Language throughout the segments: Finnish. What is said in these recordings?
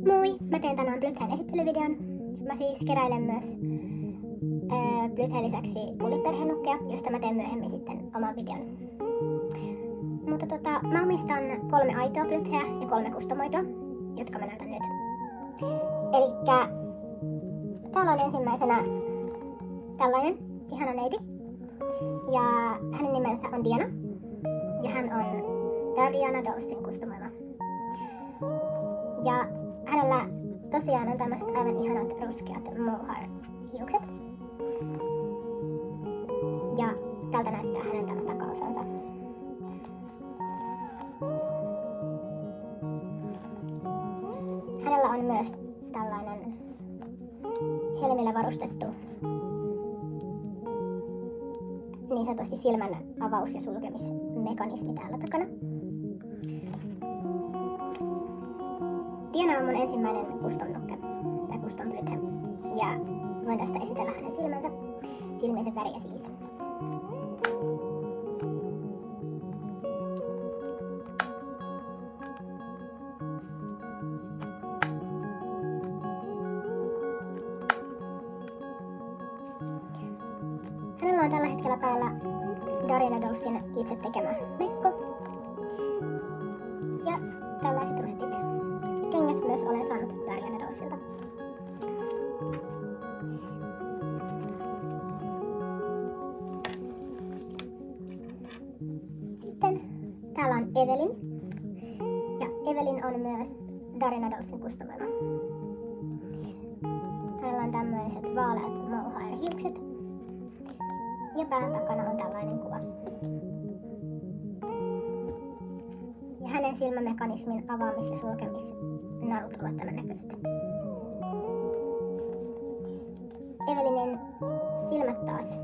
Moi! Mä teen tänään Blythen esittelyvideon. Mä siis keräilen myös Blythen lisäksi pulliperhenukkeja, josta mä teen myöhemmin sitten oman videon. Mutta mä omistan 3 aitoa Blytheä ja 3 kustomoitua, jotka mä näytän nyt. Elikkä täällä on ensimmäisenä tällainen ihana neiti. Ja hänen nimensä on Diana. Ja hän on Diana Dawsin kustomoima. Ja hänellä tosiaan on tämmöiset aivan ihanat ruskeat mohair-hiukset. Ja tältä näyttää hänen tämä takaosansa. Hänellä on myös tällainen helmillä varustettu niin sanotusti silmän avaus- ja sulkemismekanismi täällä takana. Diana on mun ensimmäinen custom-nukke, tai custom Blythe. Ja voin tästä esitellä hänen silmiensä väriä siis. Hänellä on tällä hetkellä päällä Diana Dawsin itse tekemä mekko. Ja tällaiset rusetit. Kengät myös olen saanut Diana Dawsilta. Sitten täällä on Evelyn. Ja Evelyn on myös Diana Dawsin kustomoima. Hänellä on tämmöiset vaaleat mohair-hiukset. Ja pään takana on tällainen kuva. Ja hänen silmämekanismin avaamis- ja sulkemisnarut ovat tämän näköiset. Evelynin silmät taas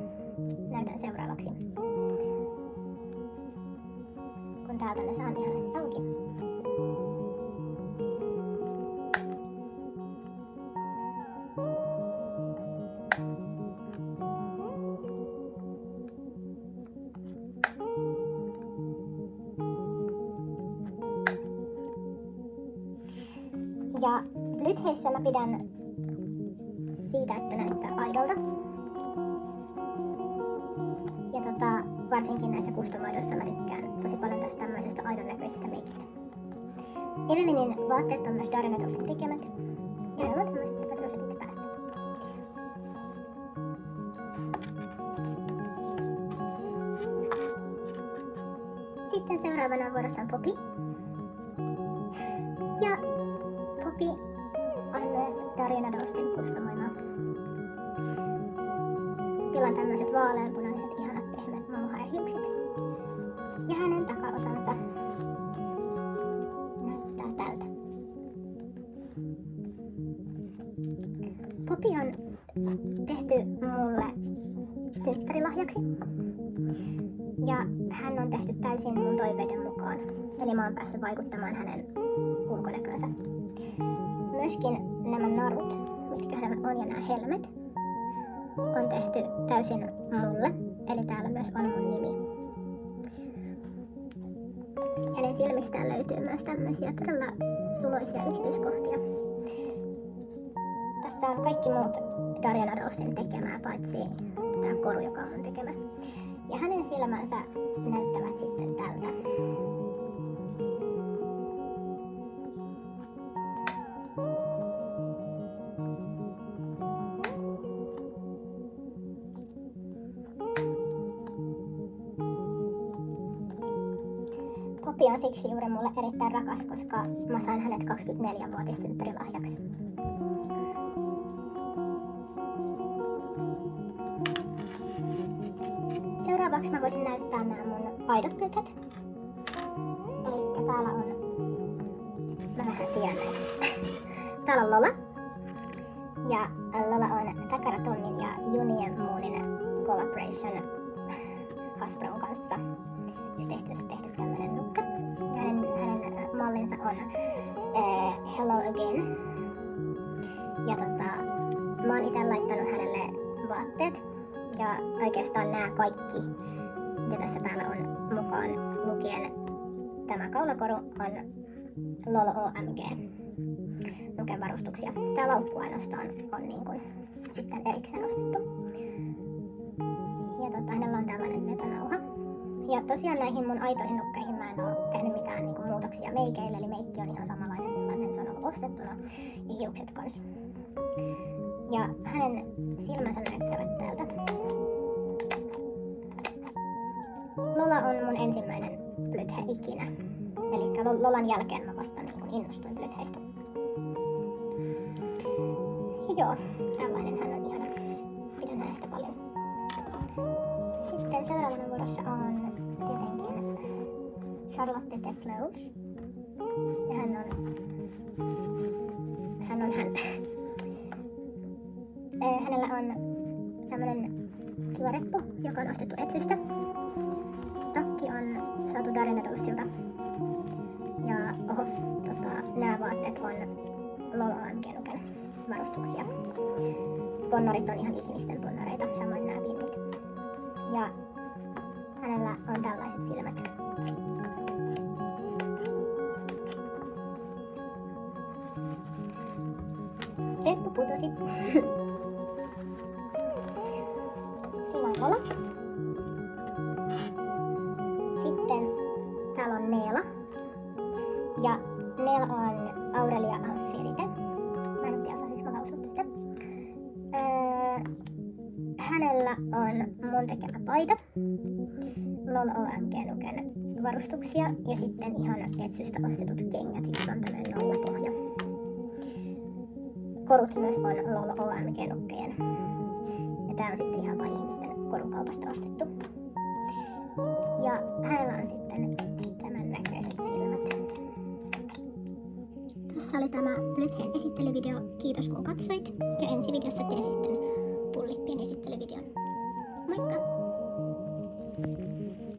näytän seuraavaksi. Kun täältä ne saan ihanasti auki. Ja Blytheissä mä pidän siitä, että näyttää aidolta. Ja varsinkin näissä kustomoiduissa mä tykkään tosi paljon tästä tämmöisestä aidon näköisestä meikistä. Evelynin vaatteet on myös Diana Dawsin tekemät. Ja hänellä on tämmöiset sepät rosetit päässä. Sitten seuraavana vuorossa on Poppy. Ja Poppy on myös Diana Dawsin kustomoima. Poppylla on tämmöiset vaaleanpunaiset ihanat pehmeät mohair-hiukset. Ja hänen takaosansa näyttää tältä. Poppy on tehty mulle synttärilahjaksi. Ja hän on tehty täysin mun toiveiden mukaan. Eli mä oon päässyt vaikuttamaan hänen ulkonäköönsä. Myöskin nämä narut, mitkä hänellä on, ja nämä helmet on tehty täysin mulle. Eli täällä myös on mun nimi. Hänen silmistään löytyy myös tämmöisiä todella suloisia yksityiskohtia. Tässä on kaikki muut Diana Dawsin tekemää, paitsi tää koru, joka on mun tekemä. Ja hänen silmänsä näyttävät sitten tältä. Poppy on siksi juuri mulle erittäin rakas, koska mä sain hänet 24-vuotissynttärilahjaksi. Seuraavaksi mä voisin näyttää nämä mun aidot Blythet. Elikkä täällä on... Mä vähän sijaan näitä. Täällä on Lola. Ja Lola on Takara Tommin ja Junien Moonin collaboration Hasbron kanssa yhteistyössä tehty tämmönen nukke. Ja hänen mallinsa on Hello Again. Ja mä oon ite laittanut hänelle vaatteet. Ja oikeastaan nämä kaikki, mitä tässä päällä on mukaan lukien tämä kaulakoru, on LOL OMG. nuken varustuksia. Tää laukku ainoastaan on niin kuin sitten erikseen ostettu. Ja hänellä on tällainen metanauha. Ja tosiaan näihin mun aitoihin nukkeihin mä en oo tehnyt mitään niin kuin muutoksia meikeille, eli meikki on ihan samanlainen millainen se on ollut ostettuna. Ja hiukset kans. Ja hänen silmänsä näyttävät täältä. Lola on mun ensimmäinen Blythe ikinä. Eli Lolan jälkeen mä vasta niin kun innostuin Blytheistä. Joo, tällainen hän on ihana. Pidän hänestä paljon. Sitten seuraavana vuorossa on tietenkin Charlotte de Flos. Ja hän. Hänellä on tämmönen kiva reppu, joka on ostettu Etsystä. Takki on saatu Darien Adolfsilta. Ja nämä vaatteet on Lola OMG-nuken varustuksia. Ponnarit on ihan ihmisten ponnareita, samoin nämä pinnit. Ja hänellä on tällaiset silmät. Reppu putosi. Siinä on Lola. Sitten täällä on Neela. Ja Neela on Aurelia Amphirite. Mä en tiedä, osasinko mä lausua sitä. Hänellä on mun tekemä paita. Lola OMG-nuken varustuksia. Ja sitten ihan Etsystä ostetut kengät, jossa on tämmönen nollapohja. Korut myös on Lola OMG-nukkeen. Ja tää on sitten ihan vain ihmisten korukaupasta ostettu. Ja hänellä on sitten tämän näköiset silmät. Tässä oli tämä Blythen esittelyvideo. Kiitos kun katsoit. Ja ensi videossa teen sitten